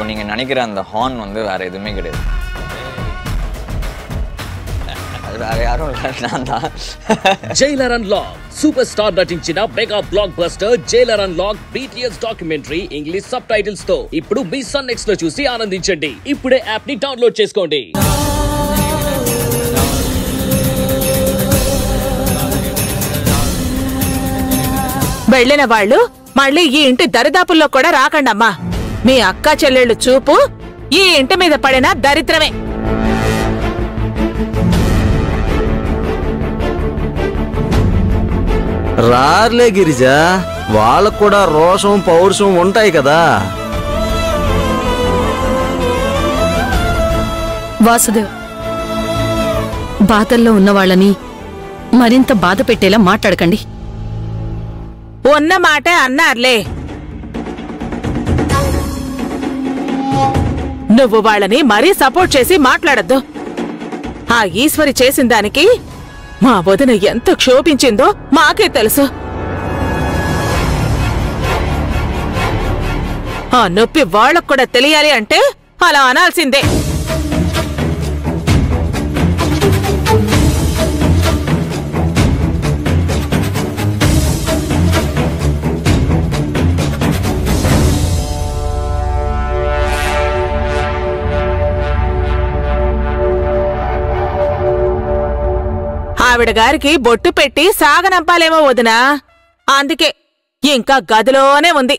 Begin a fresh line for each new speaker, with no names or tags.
இப்போ நீங்கள் நினைக்கிற அந்த ஹார்ன் வந்து வேறு எதுவுமே கிடையாது. அது வேற யாரும் இல்லை, நான் தான்.
జైలర్ అన్లాక్ సూపర్ స్టార్ నటించిన mega block buster Jailer unlock BTS documentary English sub titles తో ఇప్పుడు మీ సన్ నెక్స్ట్ లో చూసి ఆనందించండి. ఇప్పుడే యాప్ ని డౌన్లోడ్ చేసుకోండి.
వెళ్ళిన వాళ్ళు మళ్ళీ ఈ ఇంటి దరిదాపుల్లో కూడా రాకండమ్మా. మీ అక్క చెల్లెళ్ళు చూపు ఈ ఇంటి మీద పడిన దరిద్రమే.
రార్లే గిరిజ, వాళ్ళకు కూడా రోషం పౌరుషం ఉంటాయి కదా.
వాసుదేవ్, బాధల్లో ఉన్న వాళ్ళని మరింత బాధ పెట్టేలా మాట్లాడకండి.
ఉన్న మాటే అన్నారులే. నువ్వు వాళ్ళని మరీ సపోర్ట్ చేసి మాట్లాడద్దు. ఆ ఈశ్వరి చేసిన దానికి మా వదిన ఎంత క్షోభించిందో మాకే తెలుసు. ఆ నొప్పి వాళ్ళకు కూడా తెలియాలి అంటే అలా అనాల్సిందే. ఆవిడ గారికి బొట్టు పెట్టి సాగనంపాలేమో వదినా, అందుకే ఇంకా గదిలోనే ఉంది.